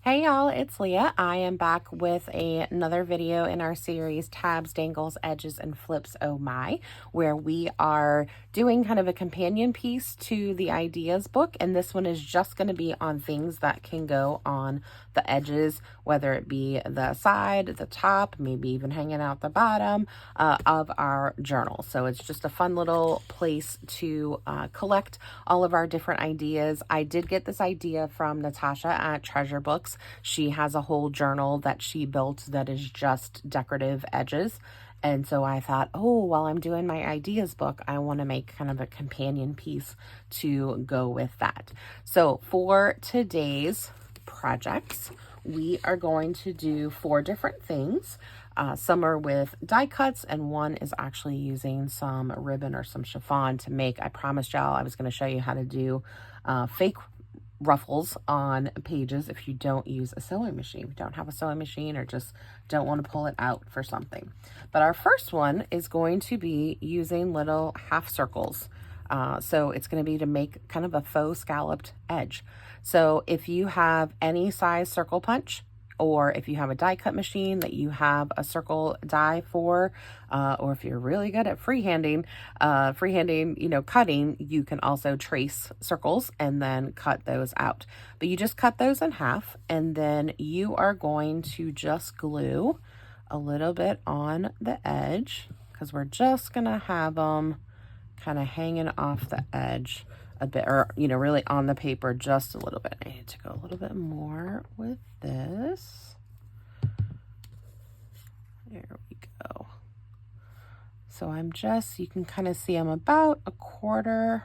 Hey y'all, it's Leah. I am back with another video in our series Tabs, Dangles, Edges, and Flips Oh My, where we are doing kind of a companion piece to the ideas book. And this one is just going to be on things that can go on the edges, whether it be the side, the top, maybe even hanging out the bottom of our journal. So it's just a fun little place to collect all of our different ideas. I did get this idea from Natasha at Treasure Books. She has a whole journal that she built that is just decorative edges. And so I thought, oh, while I'm doing my ideas book, I want to make kind of a companion piece to go with that. So for today's projects, we are going to do 4 different things. Some are with die cuts, and one is actually using some ribbon or some chiffon to make. I promised y'all I was going to show you how to do fake ruffles on pages if you don't use a sewing machine, if you don't have a sewing machine or just don't want to pull it out for something. But our first one is going to be using little half circles. So it's going to be to make kind of a faux scalloped edge. So if you have any size circle punch, or if you have a die cut machine that you have a circle die for, or if you're really good at freehanding, cutting, you can also trace circles and then cut those out. But you just cut those in half, and then you are going to just glue a little bit on the edge, because we're just gonna have them kind of hanging off the edge a bit, or really on the paper just a little bit. I need to go a little bit more with this. There we go. So you can kind of see I'm about 1/4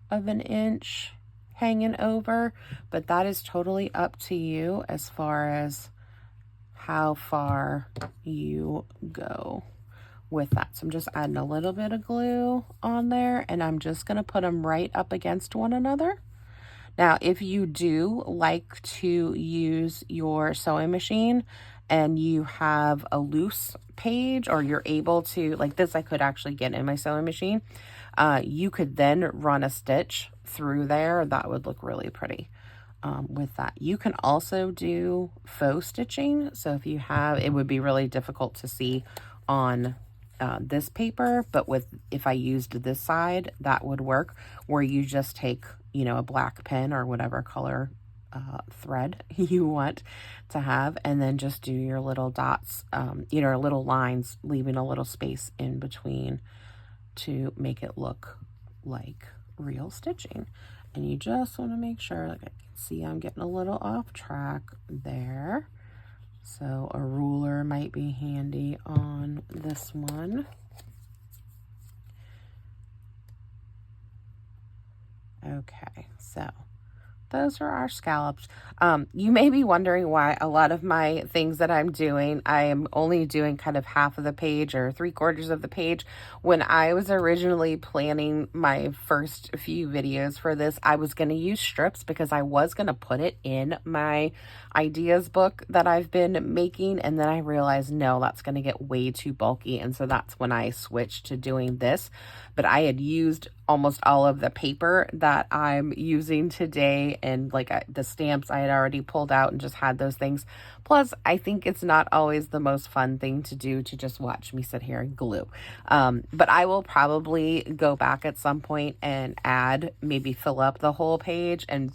of an inch hanging over, but that is totally up to you as far as how far you go with that. So I'm just adding a little bit of glue on there, and I'm just going to put them right up against one another. Now, if you do like to use your sewing machine and you have a loose page, or you're able to, like this, I could actually get in my sewing machine. You could then run a stitch through there. That would look really pretty. With that, you can also do faux stitching. So if you have, it would be really difficult to see on this paper, but if I used this side, that would work, where you just take a black pen or whatever color thread you want to have, and then just do your little dots, little lines, leaving a little space in between to make it look like real stitching. And you just want to make sure, like I can see I'm getting a little off track there. So a ruler might be handy on this one. Okay, so those are our scallops. You may be wondering why a lot of my things that I'm doing, I am only doing kind of half of the page or 3/4 of the page. When I was originally planning my first few videos for this, I was going to use strips because I was going to put it in my ideas book that I've been making. And then I realized, no, that's going to get way too bulky. And so that's when I switched to doing this. But I had used almost all of the paper that I'm using today, and the stamps I had already pulled out and just had those things. Plus, I think it's not always the most fun thing to do to just watch me sit here and glue. But I will probably go back at some point and maybe fill up the whole page, and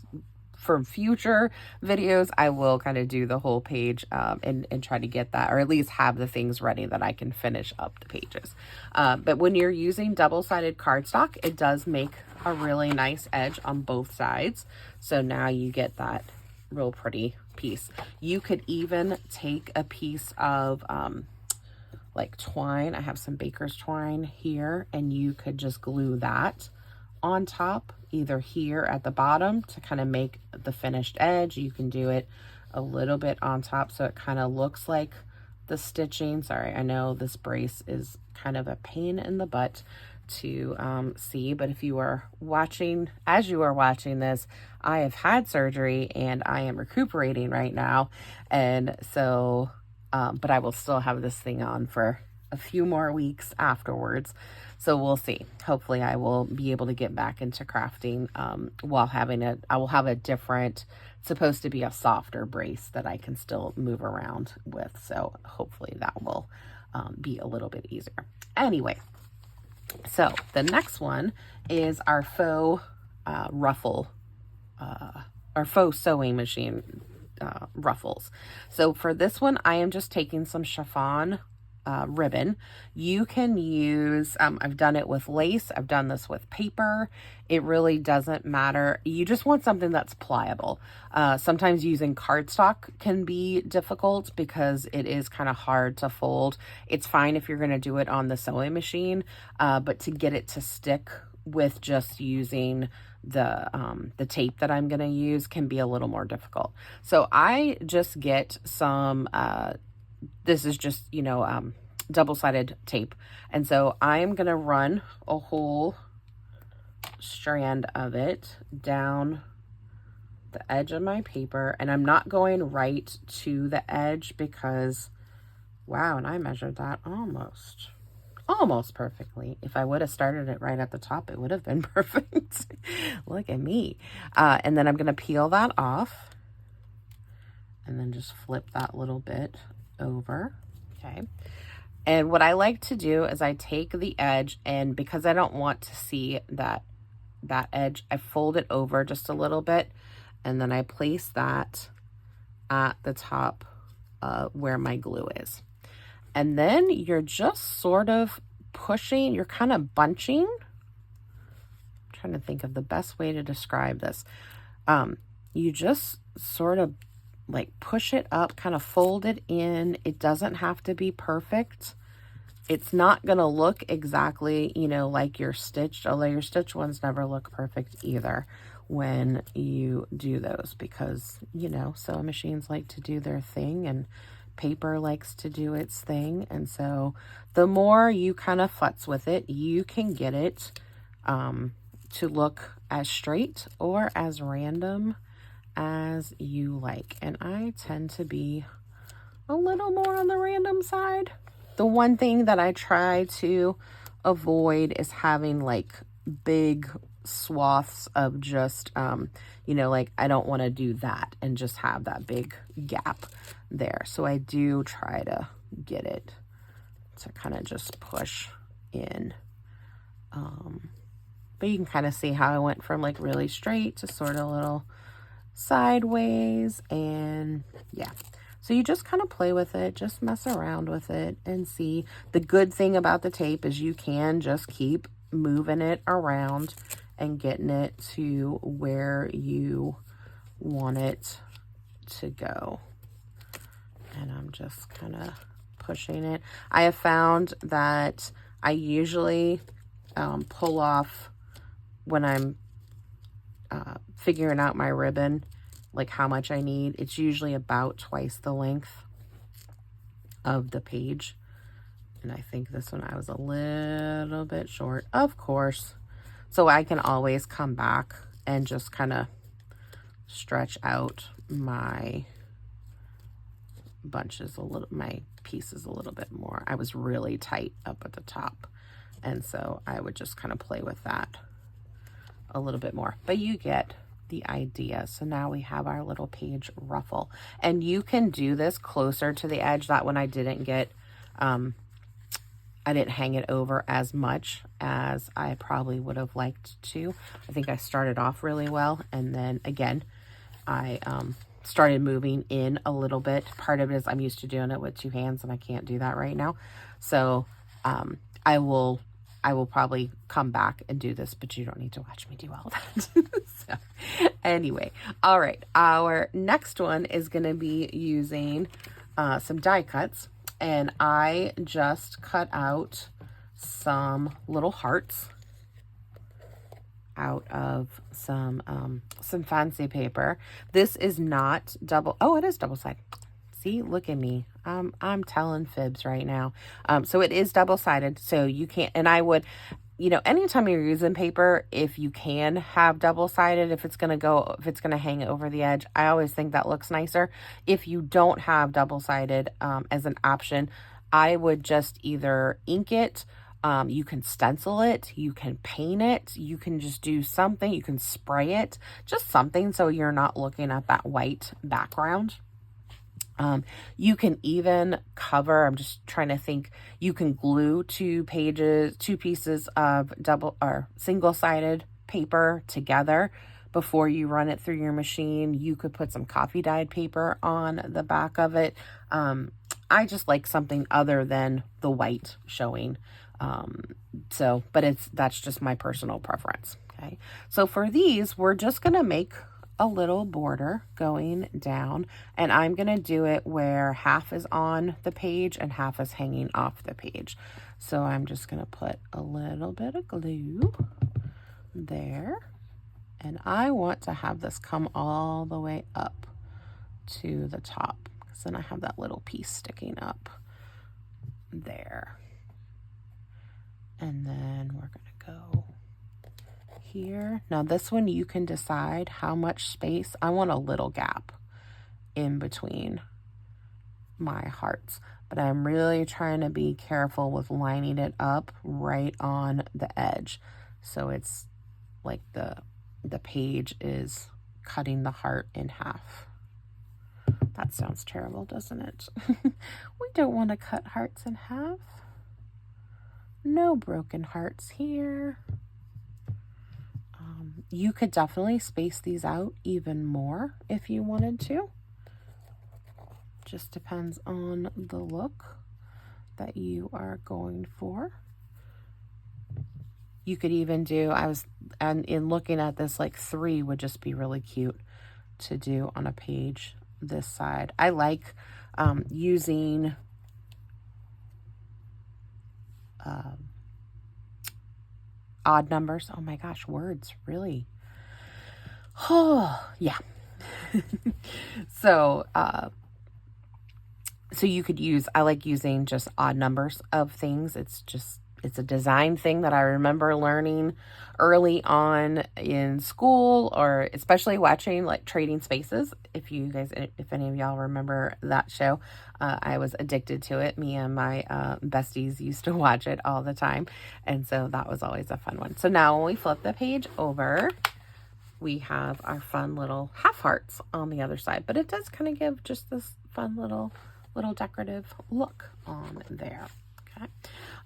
for future videos, I will kind of do the whole page and try to get that, or at least have the things ready that I can finish up the pages. But when you're using double-sided cardstock, it does make a really nice edge on both sides. So now you get that real pretty piece. You could even take a piece of like twine. I have some baker's twine here, and you could just glue that on top, either here at the bottom to kind of make the finished edge. You can do it a little bit on top so it kind of looks like the stitching. Sorry, I know this brace is kind of a pain in the butt to see, but if you are watching, as you are watching this, I have had surgery and I am recuperating right now, and so but I will still have this thing on for a few more weeks afterwards. So we'll see. Hopefully I will be able to get back into crafting while I will have a different, supposed to be a softer brace that I can still move around with. So hopefully that will be a little bit easier. Anyway, so the next one is our faux ruffle, our faux sewing machine ruffles. So for this one, I am just taking some chiffon ribbon. You can use, I've done it with lace. I've done this with paper. It really doesn't matter. You just want something that's pliable. Sometimes using cardstock can be difficult because it is kind of hard to fold. It's fine if you're going to do it on the sewing machine, but to get it to stick with just using the tape that I'm going to use can be a little more difficult. So I just get some, this is just, you know, double-sided tape. And so I'm going to run a whole strand of it down the edge of my paper. And I'm not going right to the edge because, wow, and I measured that almost perfectly. If I would have started it right at the top, it would have been perfect. Look at me. And then I'm going to peel that off and then just flip that little bit over. Okay. And what I like to do is I take the edge, and because I don't want to see that edge, I fold it over just a little bit, and then I place that at the top where my glue is. And then you're just sort of pushing, you're kind of bunching. I'm trying to think of the best way to describe this. You just sort of like push it up, kind of fold it in. It doesn't have to be perfect. It's not going to look exactly, you know, like your stitched, although your stitched ones never look perfect either when you do those because, you know, sewing machines like to do their thing and paper likes to do its thing. And so the more you kind of futz with it, you can get it to look as straight or as random as you like. And I tend to be a little more on the random side. The one thing that I try to avoid is having like big swaths of just, you know, like I don't want to do that and just have that big gap there. So I do try to get it to kind of just push in. But you can kind of see how I went from like really straight to sort of a little sideways, and yeah. So you just kind of play with it, just mess around with it and see. The good thing about the tape is you can just keep moving it around and getting it to where you want it to go. And I'm just kind of pushing it. I have found that I usually pull off when I'm figuring out my ribbon, like how much I need. It's usually about twice the length of the page. And I think this one I was a little bit short, of course. So I can always come back and just kind of stretch out my bunches a little, my pieces a little bit more. I was really tight up at the top. And so I would just kind of play with that a little bit more, but you get the idea. So now we have our little page ruffle, and you can do this closer to the edge. That one I didn't get, I didn't hang it over as much as I probably would have liked to. I think I started off really well, and then again, I started moving in a little bit. Part of it is I'm used to doing it with two hands, and I can't do that right now. So I will probably come back and do this, but you don't need to watch me do all that. So anyway, all right. Our next one is going to be using some die cuts, and I just cut out some little hearts out of some fancy paper. This is not double. Oh, it is double-sided. See, look at me. I'm telling fibs right now. So it is double-sided, so you can't, and I would, you know, anytime you're using paper, if you can have double-sided, if it's going to hang over the edge, I always think that looks nicer. If you don't have double-sided as an option, I would just either ink it, you can stencil it, you can paint it, you can just do something, you can spray it, just something so you're not looking at that white background. You can even cover, I'm just trying to think, you can glue two pieces of double or single-sided paper together before you run it through your machine. You could put some coffee dyed paper on the back of it. I just like something other than the white showing. But that's just my personal preference. Okay. So for these, we're just going to make a little border going down, and I'm going to do it where half is on the page and half is hanging off the page. So I'm just going to put a little bit of glue there, and I want to have this come all the way up to the top, because then I have that little piece sticking up there. And then we're going to go here. Now this one, you can decide how much space. I want a little gap in between my hearts, but I'm really trying to be careful with lining it up right on the edge. So it's like the page is cutting the heart in half. That sounds terrible, doesn't it? We don't want to cut hearts in half. No broken hearts here. You could definitely space these out even more if you wanted to. Just depends on the look that you are going for. You could even do, and in looking at this, like 3 would just be really cute to do on a page this side. I like using odd numbers. Oh my gosh, words, really. Oh, yeah. So you could use, I like using just odd numbers of things. It's a design thing that I remember learning early on in school, or especially watching like Trading Spaces. If any of y'all remember that show, I was addicted to it. Me and my besties used to watch it all the time. And so that was always a fun one. So now when we flip the page over, we have our fun little half hearts on the other side, but it does kind of give just this fun little decorative look on there. Okay.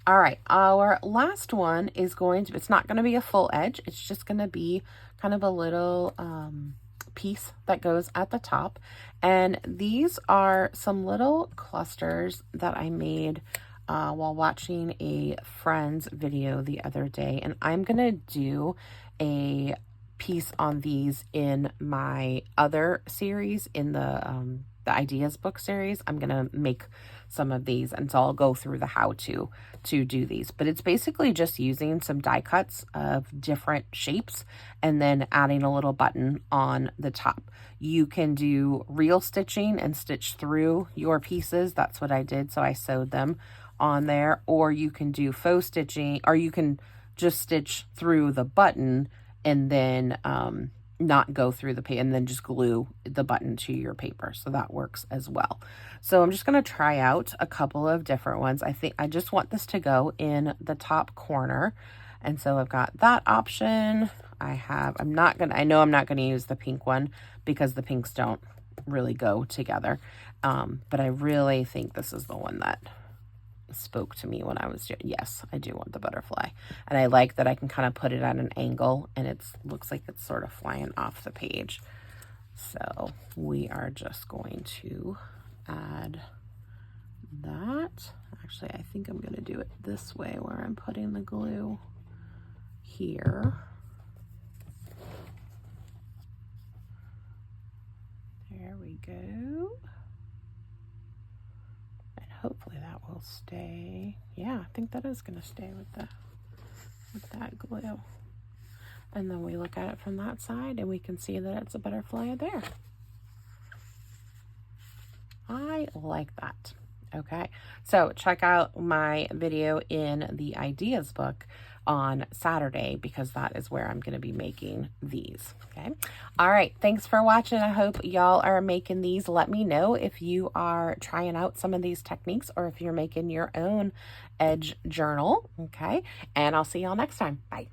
All right. Our last one is it's not going to be a full edge. It's just going to be kind of a little piece that goes at the top. And these are some little clusters that I made while watching a friend's video the other day. And I'm going to do a piece on these in my other series, in the Ideas book series. I'm going to make some of these, and so I'll go through the how to do these. But it's basically just using some die cuts of different shapes and then adding a little button on the top. You can do real stitching and stitch through your pieces. That's what I did. So I sewed them on there. Or you can do faux stitching, or you can just stitch through the button and then not go through the paper, and then just glue the button to your paper. So that works as well. So I'm just going to try out a couple of different ones. I think I just want this to go in the top corner. And so I've got that option. I know I'm not going to use the pink one because the pinks don't really go together. But I really think this is the one that spoke to me when I was doing, yes, I do want the butterfly. And I like that I can kind of put it at an angle and it looks like it's sort of flying off the page. So we are just going to add that. Actually, I think I'm going to do it this way, where I'm putting the glue here. There we go. Hopefully that will stay. Yeah, I think that is going to stay with that glue. And then we look at it from that side and we can see that it's a butterfly there. I like that. Okay, so check out my video in the ideas book on Saturday because that is where I'm going to be making these. Okay, all right, thanks for watching. I hope y'all are making these. Let me know if you are trying out some of these techniques or if you're making your own edge journal. Okay, and I'll see y'all next time. Bye.